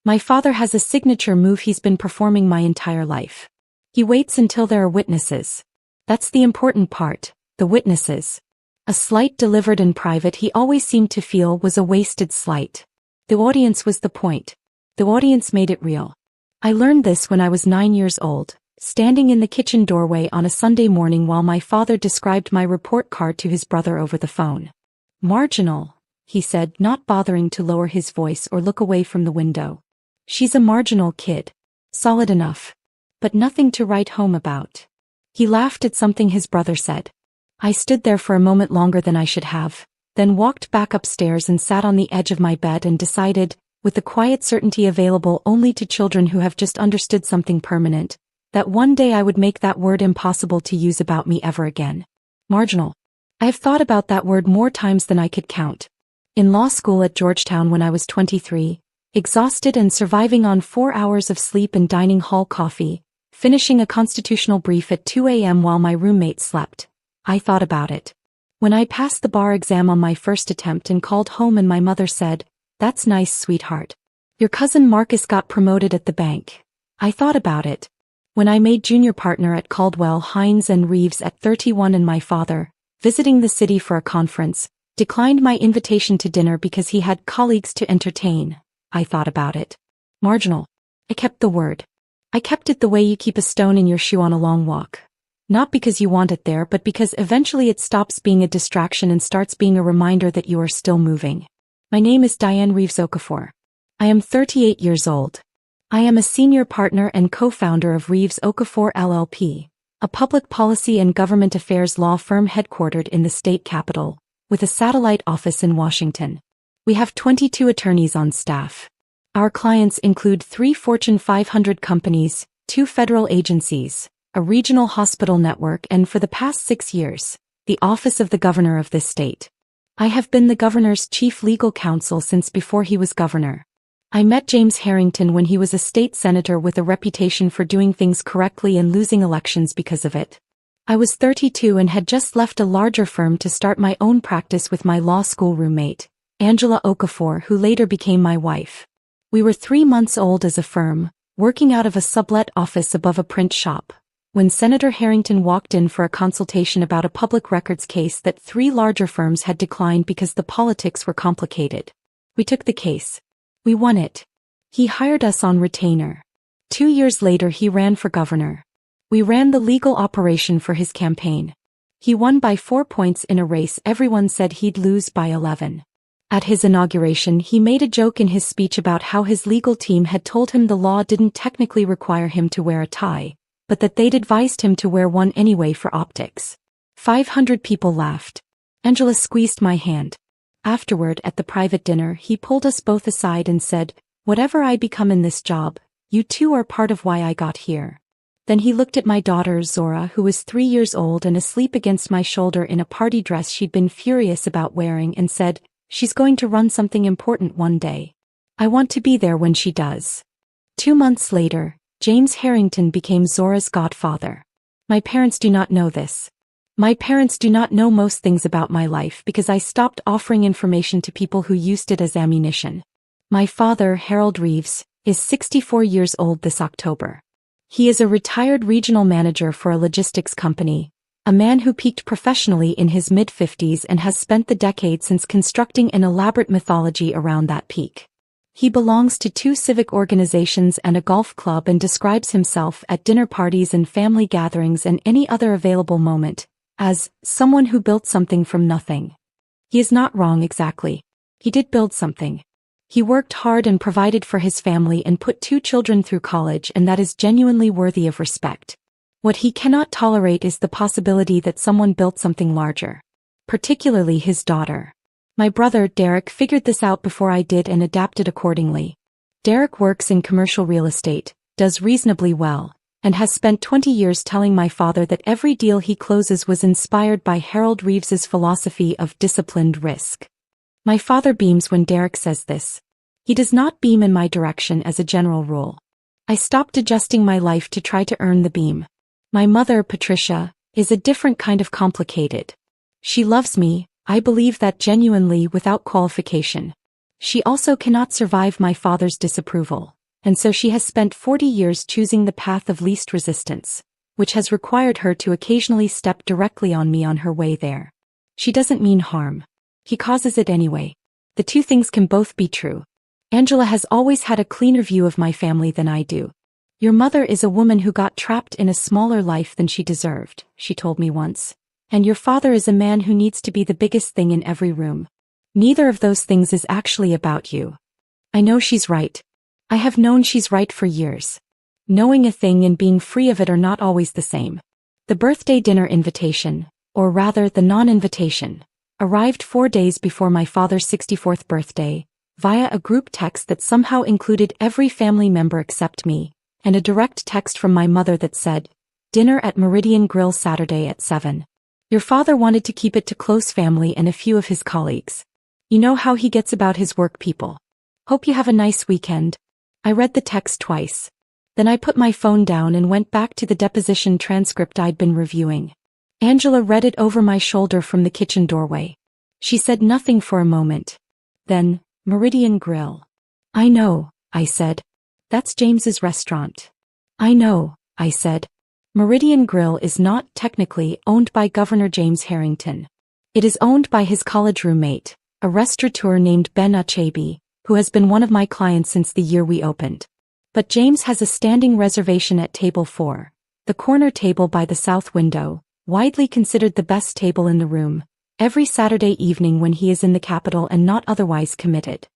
My father has a signature move he's been performing my entire life. He waits until there are witnesses. That's the important part, the witnesses. A slight delivered in private he always seemed to feel was a wasted slight. The audience was the point. The audience made it real. I learned this when I was 9 years old, standing in the kitchen doorway on a Sunday morning while my father described my report card to his brother over the phone. Marginal, he said, not bothering to lower his voice or look away from the window. She's a marginal kid. Solid enough. But nothing to write home about. He laughed at something his brother said. I stood there for a moment longer than I should have, then walked back upstairs and sat on the edge of my bed and decided, with the quiet certainty available only to children who have just understood something permanent, that one day I would make that word impossible to use about me ever again. Marginal. I have thought about that word more times than I could count. In law school at Georgetown when I was 23, exhausted and surviving on 4 hours of sleep and dining hall coffee, finishing a constitutional brief at 2 a.m. while my roommate slept, I thought about it. When I passed the bar exam on my first attempt and called home and my mother said, "That's nice, sweetheart. Your cousin Marcus got promoted at the bank." I thought about it. When I made junior partner at Caldwell, Hines and Reeves at 31 and my father, visiting the city for a conference, declined my invitation to dinner because he had colleagues to entertain, I thought about it. Marginal. I kept the word. I kept it the way you keep a stone in your shoe on a long walk. Not because you want it there, but because eventually it stops being a distraction and starts being a reminder that you are still moving. My name is Diane Reeves Okafor. I am 38 years old. I am a senior partner and co-founder of Reeves Okafor LLP, a public policy and government affairs law firm headquartered in the state capitol, with a satellite office in Washington. We have 22 attorneys on staff. Our clients include 3 Fortune 500 companies, 2 federal agencies, a regional hospital network, and for the past 6 years, the office of the governor of this state. I have been the governor's chief legal counsel since before he was governor. I met James Harrington when he was a state senator with a reputation for doing things correctly and losing elections because of it. I was 32 and had just left a larger firm to start my own practice with my law school roommate, Angela Okafor, who later became my wife. We were 3 months old as a firm, working out of a sublet office above a print shop, when Senator Harrington walked in for a consultation about a public records case that 3 larger firms had declined because the politics were complicated. We took the case. We won it. He hired us on retainer. 2 years later he ran for governor. We ran the legal operation for his campaign. He won by 4 points in a race everyone said he'd lose by 11. At his inauguration he made a joke in his speech about how his legal team had told him the law didn't technically require him to wear a tie, but that they'd advised him to wear one anyway for optics. 500 people laughed. Angela squeezed my hand. Afterward, at the private dinner, he pulled us both aside and said, "Whatever I become in this job, you two are part of why I got here." Then he looked at my daughter Zora, who was 3 years old and asleep against my shoulder in a party dress she'd been furious about wearing, and said, "She's going to run something important one day. I want to be there when she does." 2 months later, James Harrington became Zora's godfather. My parents do not know this. My parents do not know most things about my life because I stopped offering information to people who used it as ammunition. My father, Harold Reeves, is 64 years old this October. He is a retired regional manager for a logistics company, a man who peaked professionally in his mid-50s and has spent the decade since constructing an elaborate mythology around that peak. He belongs to 2 civic organizations and a golf club and describes himself at dinner parties and family gatherings and any other available moment as someone who built something from nothing. He is not wrong exactly. He did build something. He worked hard and provided for his family and put 2 children through college, and that is genuinely worthy of respect. What he cannot tolerate is the possibility that someone built something larger. Particularly his daughter. My brother, Derek, figured this out before I did and adapted accordingly. Derek works in commercial real estate, does reasonably well, and has spent 20 years telling my father that every deal he closes was inspired by Harold Reeves's philosophy of disciplined risk. My father beams when Derek says this. He does not beam in my direction as a general rule. I stopped adjusting my life to try to earn the beam. My mother, Patricia, is a different kind of complicated. She loves me, I believe that genuinely without qualification. She also cannot survive my father's disapproval, and so she has spent 40 years choosing the path of least resistance, which has required her to occasionally step directly on me on her way there. She doesn't mean harm. He causes it anyway. The two things can both be true. Angela has always had a cleaner view of my family than I do. Your mother is a woman who got trapped in a smaller life than she deserved, she told me once. And your father is a man who needs to be the biggest thing in every room. Neither of those things is actually about you. I know she's right. I have known she's right for years. Knowing a thing and being free of it are not always the same. The birthday dinner invitation, or rather the non-invitation, arrived 4 days before my father's 64th birthday, via a group text that somehow included every family member except me, and a direct text from my mother that said, "Dinner at Meridian Grill Saturday at 7. Your father wanted to keep it to close family and a few of his colleagues. You know how he gets about his work people. Hope you have a nice weekend." I read the text twice. Then I put my phone down and went back to the deposition transcript I'd been reviewing. Angela read it over my shoulder from the kitchen doorway. She said nothing for a moment. Then, Meridian Grill. "I know," I said. "That's James's restaurant." "I know," I said. Meridian Grill is not, technically, owned by Governor James Harrington. It is owned by his college roommate, a restaurateur named Ben Achabe, who has been one of my clients since the year we opened. But James has a standing reservation at table 4, the corner table by the south window, widely considered the best table in the room, every Saturday evening when he is in the capital and not otherwise committed.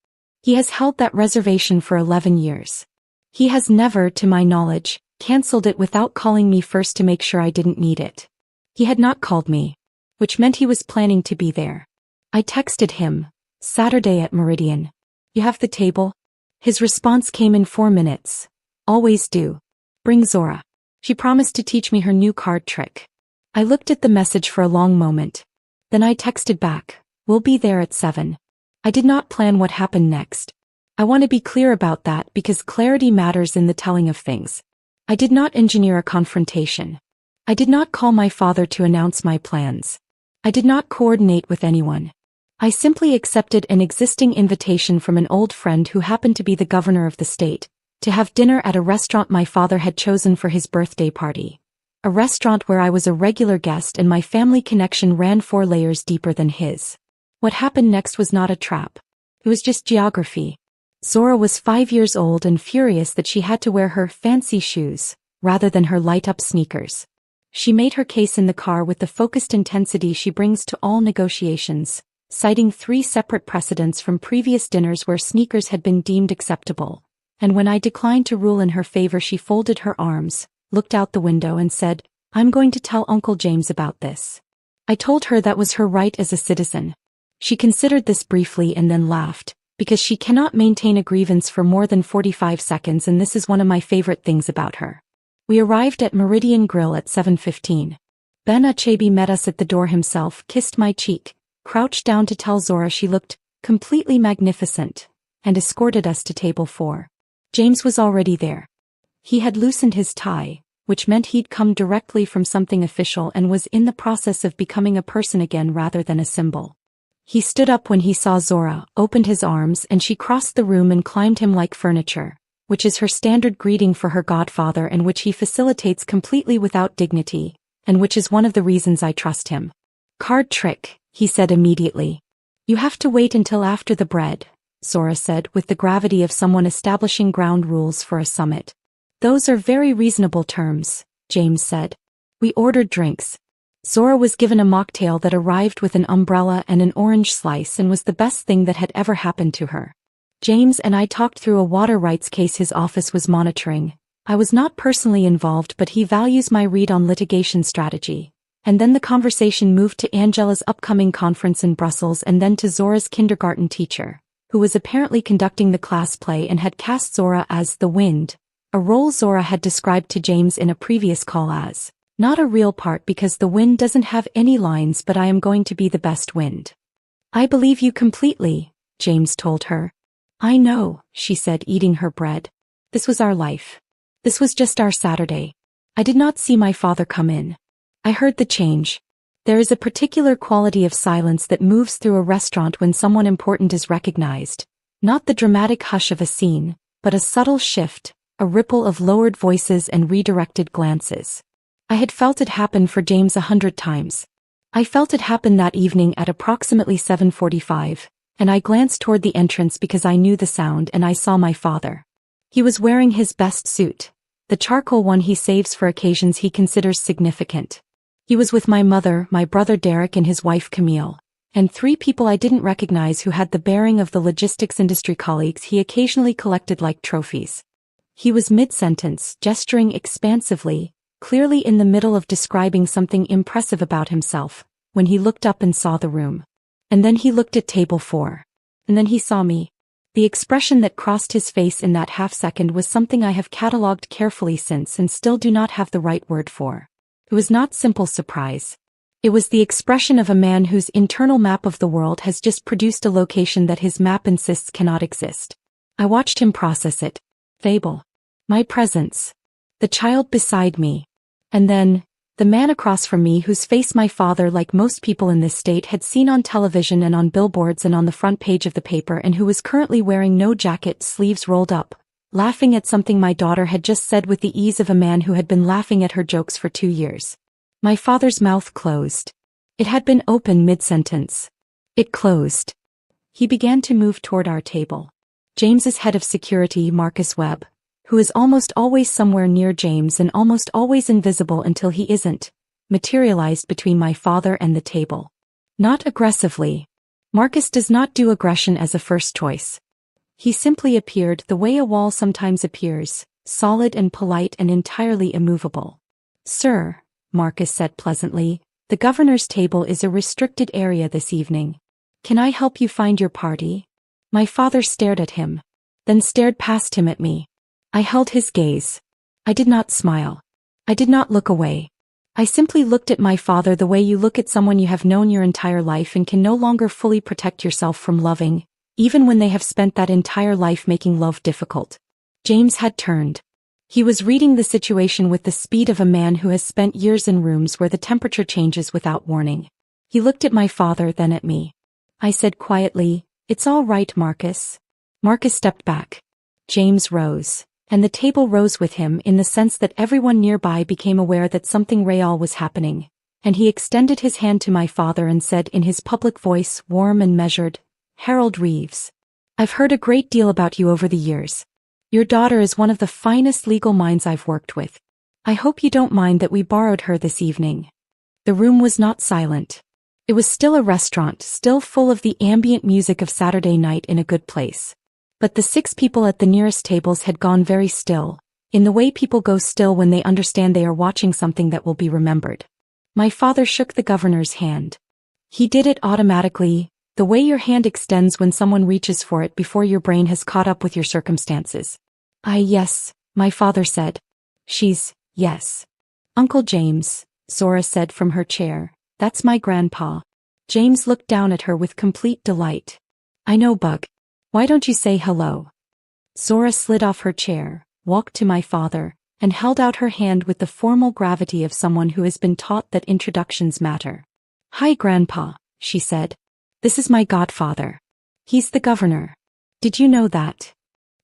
He has held that reservation for 11 years. He has never, to my knowledge, cancelled it without calling me first to make sure I didn't need it. He had not called me, which meant he was planning to be there. I texted him, "Saturday at Meridian. You have the table?" His response came in 4 minutes. "Always do. Bring Zora. She promised to teach me her new card trick." I looked at the message for a long moment. Then I texted back, "We'll be there at 7. I did not plan what happened next. I want to be clear about that because clarity matters in the telling of things. I did not engineer a confrontation. I did not call my father to announce my plans. I did not coordinate with anyone. I simply accepted an existing invitation from an old friend who happened to be the governor of the state, to have dinner at a restaurant my father had chosen for his birthday party. A restaurant where I was a regular guest and my family connection ran 4 layers deeper than his. What happened next was not a trap. It was just geography. Zora was 5 years old and furious that she had to wear her fancy shoes, rather than her light-up sneakers. She made her case in the car with the focused intensity she brings to all negotiations, citing 3 separate precedents from previous dinners where sneakers had been deemed acceptable. And when I declined to rule in her favor, she folded her arms, looked out the window and said, "I'm going to tell Uncle James about this." I told her that was her right as a citizen. She considered this briefly and then laughed, because she cannot maintain a grievance for more than 45 seconds, and this is one of my favorite things about her. We arrived at Meridian Grill at 7:15. Ben Achabe met us at the door himself, kissed my cheek, crouched down to tell Zora she looked completely magnificent, and escorted us to table 4. James was already there. He had loosened his tie, which meant he'd come directly from something official and was in the process of becoming a person again rather than a symbol. He stood up when he saw Zora, opened his arms, and she crossed the room and climbed him like furniture, which is her standard greeting for her godfather and which he facilitates completely without dignity, and which is one of the reasons I trust him. "Card trick," he said immediately. "You have to wait until after the bread," Zora said with the gravity of someone establishing ground rules for a summit. "Those are very reasonable terms," James said. We ordered drinks. Zora was given a mocktail that arrived with an umbrella and an orange slice and was the best thing that had ever happened to her. James and I talked through a water rights case his office was monitoring. I was not personally involved, but he values my read on litigation strategy. And then the conversation moved to Angela's upcoming conference in Brussels and then to Zora's kindergarten teacher, who was apparently conducting the class play and had cast Zora as the wind, a role Zora had described to James in a previous call as not a real part because the wind doesn't have any lines, but I am going to be the best wind. "I believe you completely," James told her. "I know," she said, eating her bread. "This was our life. This was just our Saturday. I did not see my father come in. I heard the change. There is a particular quality of silence that moves through a restaurant when someone important is recognized, Not the dramatic hush of a scene, but a subtle shift, a ripple of lowered voices and redirected glances. I had felt it happen for James 100 times. I felt it happen that evening at approximately 7:45, and I glanced toward the entrance because I knew the sound and I saw my father. He was wearing his best suit, the charcoal one he saves for occasions he considers significant. He was with my mother, my brother Derek and his wife Camille, and 3 people I didn't recognize who had the bearing of the logistics industry colleagues he occasionally collected like trophies. He was mid-sentence, gesturing expansively, clearly in the middle of describing something impressive about himself, when he looked up and saw the room. And then he looked at table 4. And then he saw me. The expression that crossed his face in that half-second was something I have catalogued carefully since and still do not have the right word for. It was not simple surprise. It was the expression of a man whose internal map of the world has just produced a location that his map insists cannot exist. I watched him process it. Fable. My presence. The child beside me. And then, the man across from me whose face my father, like most people in this state, had seen on television and on billboards and on the front page of the paper, and who was currently wearing no jacket, sleeves rolled up, laughing at something my daughter had just said with the ease of a man who had been laughing at her jokes for 2 years. My father's mouth closed. It had been open mid-sentence. It closed. He began to move toward our table. James's head of security, Marcus Webb, who is almost always somewhere near James and almost always invisible until he isn't, materialized between my father and the table. Not aggressively. Marcus does not do aggression as a first choice. He simply appeared the way a wall sometimes appears, solid and polite and entirely immovable. "Sir," Marcus said pleasantly, "the governor's table is a restricted area this evening. Can I help you find your party?" My father stared at him, then stared past him at me. I held his gaze. I did not smile. I did not look away. I simply looked at my father the way you look at someone you have known your entire life and can no longer fully protect yourself from loving, even when they have spent that entire life making love difficult. James had turned. He was reading the situation with the speed of a man who has spent years in rooms where the temperature changes without warning. He looked at my father, then at me. I said quietly, "It's all right, Marcus." Marcus stepped back. James rose, and the table rose with him in the sense that everyone nearby became aware that something real was happening, and he extended his hand to my father and said in his public voice, warm and measured, "Harold Reeves, I've heard a great deal about you over the years. Your daughter is one of the finest legal minds I've worked with. I hope you don't mind that we borrowed her this evening." The room was not silent. It was still a restaurant, still full of the ambient music of Saturday night in a good place. But the 6 people at the nearest tables had gone very still, in the way people go still when they understand they are watching something that will be remembered. My father shook the governor's hand. He did it automatically, the way your hand extends when someone reaches for it before your brain has caught up with your circumstances. Yes, my father said. Yes. Uncle James, Zora said from her chair, "That's my grandpa." James looked down at her with complete delight. "I know, Bug. Why don't you say hello?" Zora slid off her chair, walked to my father, and held out her hand with the formal gravity of someone who has been taught that introductions matter. "Hi, Grandpa," she said. "This is my godfather. He's the governor. Did you know that?"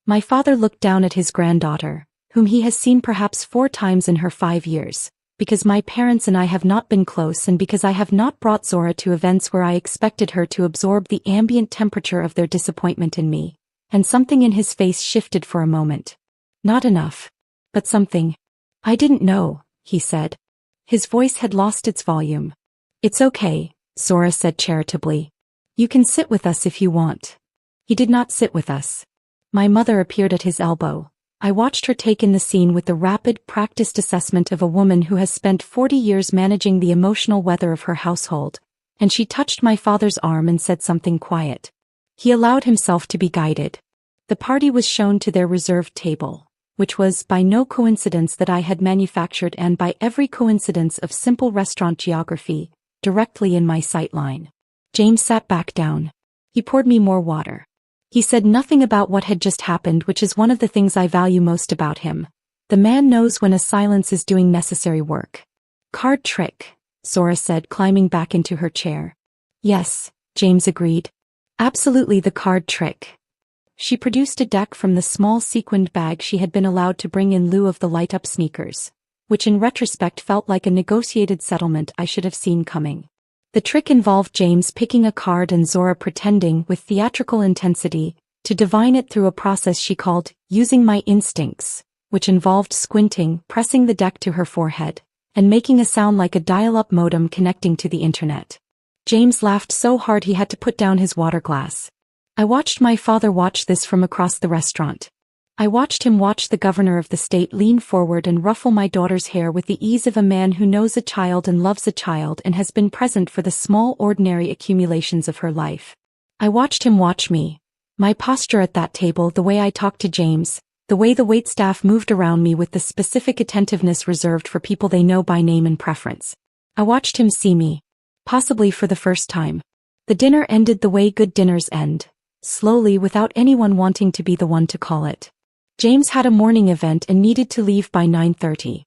My father looked down at his granddaughter, whom he has seen perhaps 4 times in her 5 years, because my parents and I have not been close and because I have not brought Zora to events where I expected her to absorb the ambient temperature of their disappointment in me, and something in his face shifted for a moment. Not enough. But something. "I didn't know," he said. His voice had lost its volume. "It's okay," Zora said charitably. "You can sit with us if you want." He did not sit with us. My mother appeared at his elbow. I watched her take in the scene with the rapid, practiced assessment of a woman who has spent 40 years managing the emotional weather of her household, and she touched my father's arm and said something quiet. He allowed himself to be guided. The party was shown to their reserved table, which was, by no coincidence that I had manufactured and by every coincidence of simple restaurant geography, directly in my sight line. James sat back down. He poured me more water. He said nothing about what had just happened, which is one of the things I value most about him. The man knows when a silence is doing necessary work. "Card trick," Zora said, climbing back into her chair. "Yes," James agreed. "Absolutely the card trick." She produced a deck from the small sequined bag she had been allowed to bring in lieu of the light-up sneakers, which in retrospect felt like a negotiated settlement I should have seen coming. The trick involved James picking a card and Zora pretending, with theatrical intensity, to divine it through a process she called using my instincts, which involved squinting, pressing the deck to her forehead, and making a sound like a dial-up modem connecting to the internet. James laughed so hard he had to put down his water glass. I watched my father watch this from across the restaurant. I watched him watch the governor of the state lean forward and ruffle my daughter's hair with the ease of a man who knows a child and loves a child and has been present for the small ordinary accumulations of her life. I watched him watch me, my posture at that table, the way I talked to James, the way the waitstaff moved around me with the specific attentiveness reserved for people they know by name and preference. I watched him see me, possibly for the first time. The dinner ended the way good dinners end, slowly, without anyone wanting to be the one to call it. James had a morning event and needed to leave by 9:30.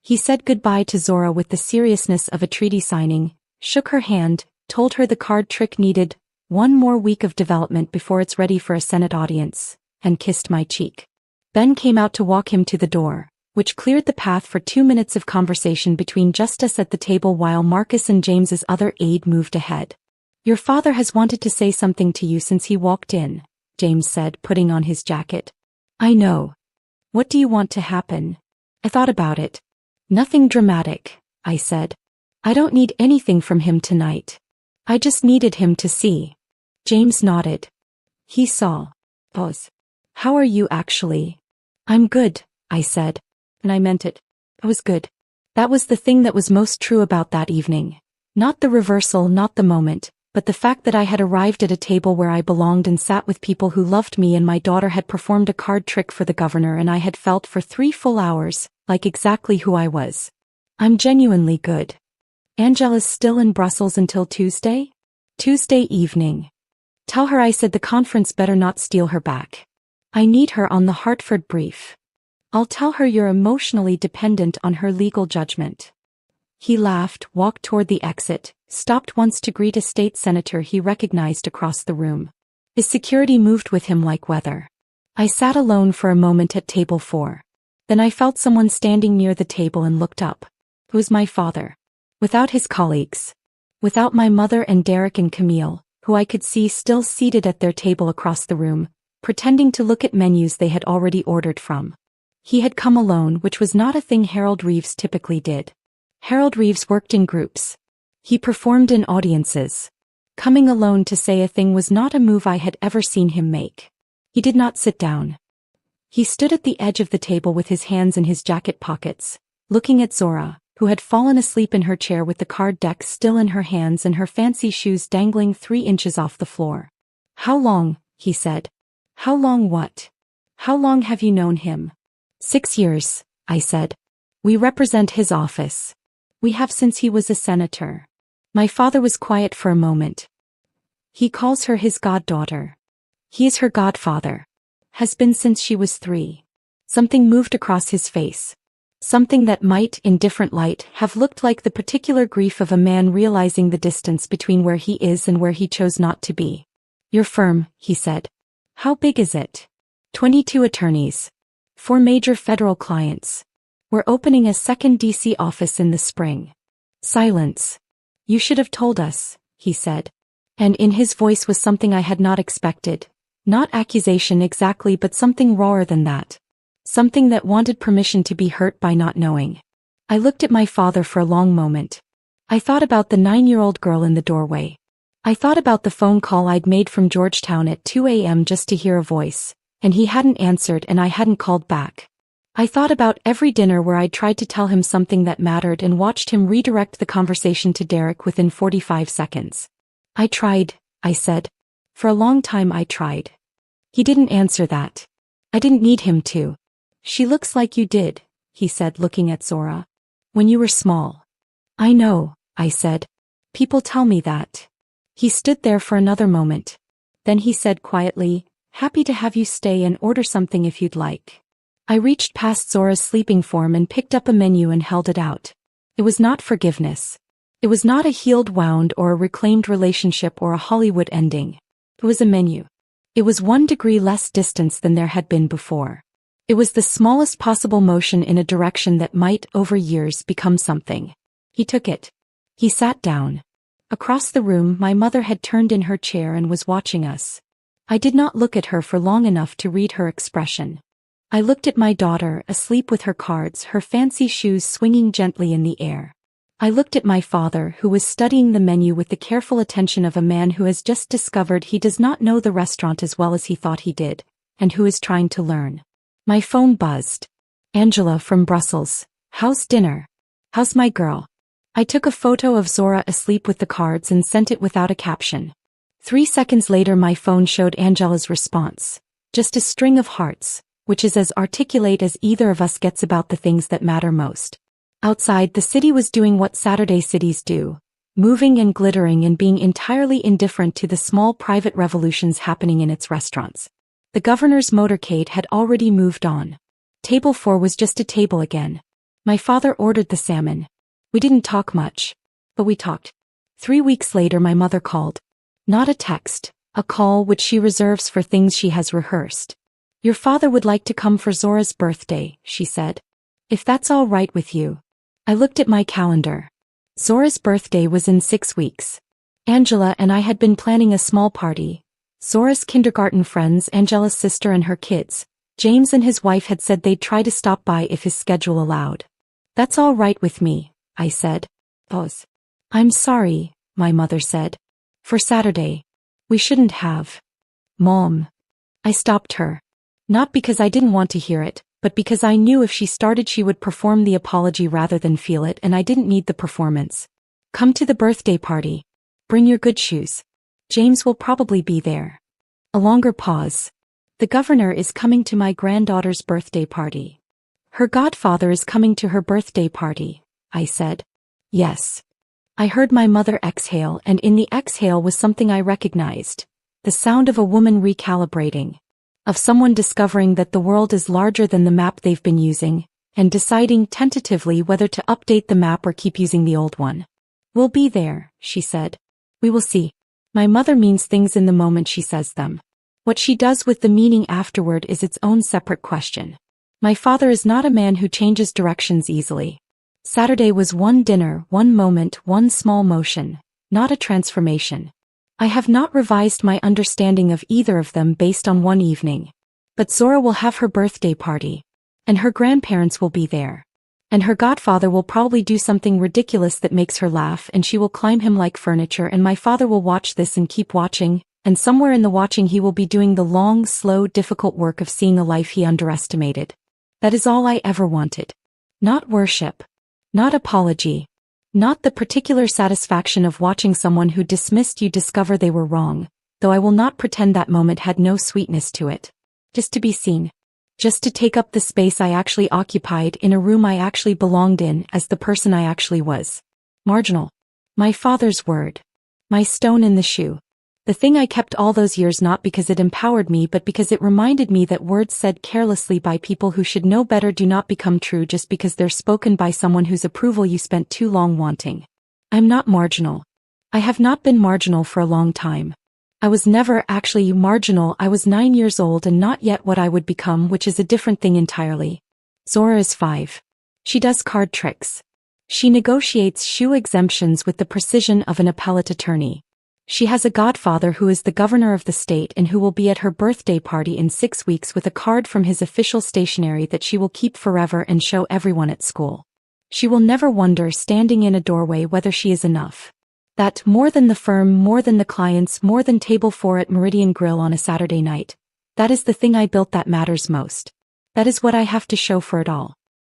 He said goodbye to Zora with the seriousness of a treaty signing, shook her hand, told her the card trick needed one more week of development before it's ready for a Senate audience, and kissed my cheek. Ben came out to walk him to the door, which cleared the path for 2 minutes of conversation between just us at the table while Marcus and James's other aide moved ahead. "Your father has wanted to say something to you since he walked in," James said, putting on his jacket. "I know. What do you want to happen?" I thought about it. "Nothing dramatic," I said. "I don't need anything from him tonight. I just needed him to see." James nodded. He saw. Pause. "How are you actually?" "I'm good," I said. And I meant it. I was good. That was the thing that was most true about that evening. Not the reversal, not the moment, but the fact that I had arrived at a table where I belonged and sat with people who loved me, and my daughter had performed a card trick for the governor, and I had felt for 3 full hours like exactly who I was. I'm genuinely good. "Angela's still in Brussels until Tuesday?" "Tuesday evening. Tell her I said the conference better not steal her back. I need her on the Hartford brief. I'll tell her you're emotionally dependent on her legal judgment." He laughed, walked toward the exit, stopped once to greet a state senator he recognized across the room. His security moved with him like weather. I sat alone for a moment at table 4. Then I felt someone standing near the table and looked up. It was my father. Without his colleagues. Without my mother and Derek and Camille, who I could see still seated at their table across the room, pretending to look at menus they had already ordered from. He had come alone, which was not a thing Harold Reeves typically did. Harold Reeves worked in groups. He performed in audiences. Coming alone to say a thing was not a move I had ever seen him make. He did not sit down. He stood at the edge of the table with his hands in his jacket pockets, looking at Zora, who had fallen asleep in her chair with the card deck still in her hands and her fancy shoes dangling 3 inches off the floor. "How long?" he said. "How long what? How long have you known him?" 6 years, I said. "We represent his office. We have since he was a senator." My father was quiet for a moment. "He calls her his goddaughter. He is her godfather. Has been since she was 3. Something moved across his face. Something that might, in different light, have looked like the particular grief of a man realizing the distance between where he is and where he chose not to be. "Your firm," he said. "How big is it?" 22 attorneys. 4 major federal clients. "We're opening a second DC office in the spring." Silence. "You should have told us," he said. And in his voice was something I had not expected. Not accusation exactly, but something rawer than that. Something that wanted permission to be hurt by not knowing. I looked at my father for a long moment. I thought about the 9-year-old girl in the doorway. I thought about the phone call I'd made from Georgetown at 2 a.m. just to hear a voice, and he hadn't answered and I hadn't called back. I thought about every dinner where I'd tried to tell him something that mattered and watched him redirect the conversation to Derek within 45 seconds. "I tried," I said. "For a long time I tried." He didn't answer that. I didn't need him to. "She looks like you did," he said, looking at Zora. "When you were small." "I know," I said. "People tell me that." He stood there for another moment. Then he said quietly, "Happy to have you stay and order something if you'd like." I reached past Zora's sleeping form and picked up a menu and held it out. It was not forgiveness. It was not a healed wound or a reclaimed relationship or a Hollywood ending. It was a menu. It was 1 degree less distance than there had been before. It was the smallest possible motion in a direction that might, over years, become something. He took it. He sat down. Across the room, my mother had turned in her chair and was watching us. I did not look at her for long enough to read her expression. I looked at my daughter, asleep with her cards, her fancy shoes swinging gently in the air. I looked at my father, who was studying the menu with the careful attention of a man who has just discovered he does not know the restaurant as well as he thought he did, and who is trying to learn. My phone buzzed. Angela from Brussels. How's dinner? How's my girl? I took a photo of Zora asleep with the cards and sent it without a caption. 3 seconds later my phone showed Angela's response. Just a string of hearts, which is as articulate as either of us gets about the things that matter most. Outside, the city was doing what Saturday cities do, moving and glittering and being entirely indifferent to the small private revolutions happening in its restaurants. The governor's motorcade had already moved on. Table 4 was just a table again. My father ordered the salmon. We didn't talk much, but we talked. 3 weeks later my mother called. Not a text, a call which she reserves for things she has rehearsed. Your father would like to come for Zora's birthday, she said. If that's all right with you. I looked at my calendar. Zora's birthday was in 6 weeks. Angela and I had been planning a small party. Zora's kindergarten friends, Angela's sister and her kids. James and his wife had said they'd try to stop by if his schedule allowed. That's all right with me, I said. Pause. I'm sorry, my mother said. For Saturday. We shouldn't have. Mom. I stopped her. Not because I didn't want to hear it, but because I knew if she started she would perform the apology rather than feel it, and I didn't need the performance. Come to the birthday party. Bring your good shoes. James will probably be there. A longer pause. The governor is coming to my granddaughter's birthday party. Her godfather is coming to her birthday party, I said. Yes. I heard my mother exhale, and in the exhale was something I recognized. The sound of a woman recalibrating. Of someone discovering that the world is larger than the map they've been using, and deciding tentatively whether to update the map or keep using the old one. We'll be there, she said. We will see. My mother means things in the moment she says them. What she does with the meaning afterward is its own separate question. My father is not a man who changes directions easily. Saturday was one dinner, one moment, one small motion, not a transformation. I have not revised my understanding of either of them based on one evening. But Zora will have her birthday party. And her grandparents will be there. And her godfather will probably do something ridiculous that makes her laugh, and she will climb him like furniture, and my father will watch this and keep watching, and somewhere in the watching he will be doing the long, slow, difficult work of seeing a life he underestimated. That is all I ever wanted. Not worship. Not apology. Not the particular satisfaction of watching someone who dismissed you discover they were wrong, though I will not pretend that moment had no sweetness to it. Just to be seen. Just to take up the space I actually occupied in a room I actually belonged in as the person I actually was. Marginal. My father's word. My stone in the shoe. The thing I kept all those years, not because it empowered me but because it reminded me that words said carelessly by people who should know better do not become true just because they're spoken by someone whose approval you spent too long wanting. I'm not marginal. I have not been marginal for a long time. I was never actually marginal. I was 9 years old and not yet what I would become, which is a different thing entirely. Zora is 5. She does card tricks. She negotiates shoe exemptions with the precision of an appellate attorney. She has a godfather who is the governor of the state and who will be at her birthday party in 6 weeks with a card from his official stationery that she will keep forever and show everyone at school. She will never wonder, standing in a doorway, whether she is enough. That, more than the firm, more than the clients, more than table 4 at Meridian Grill on a Saturday night, that is the thing I built that matters most. That is what I have to show for it all.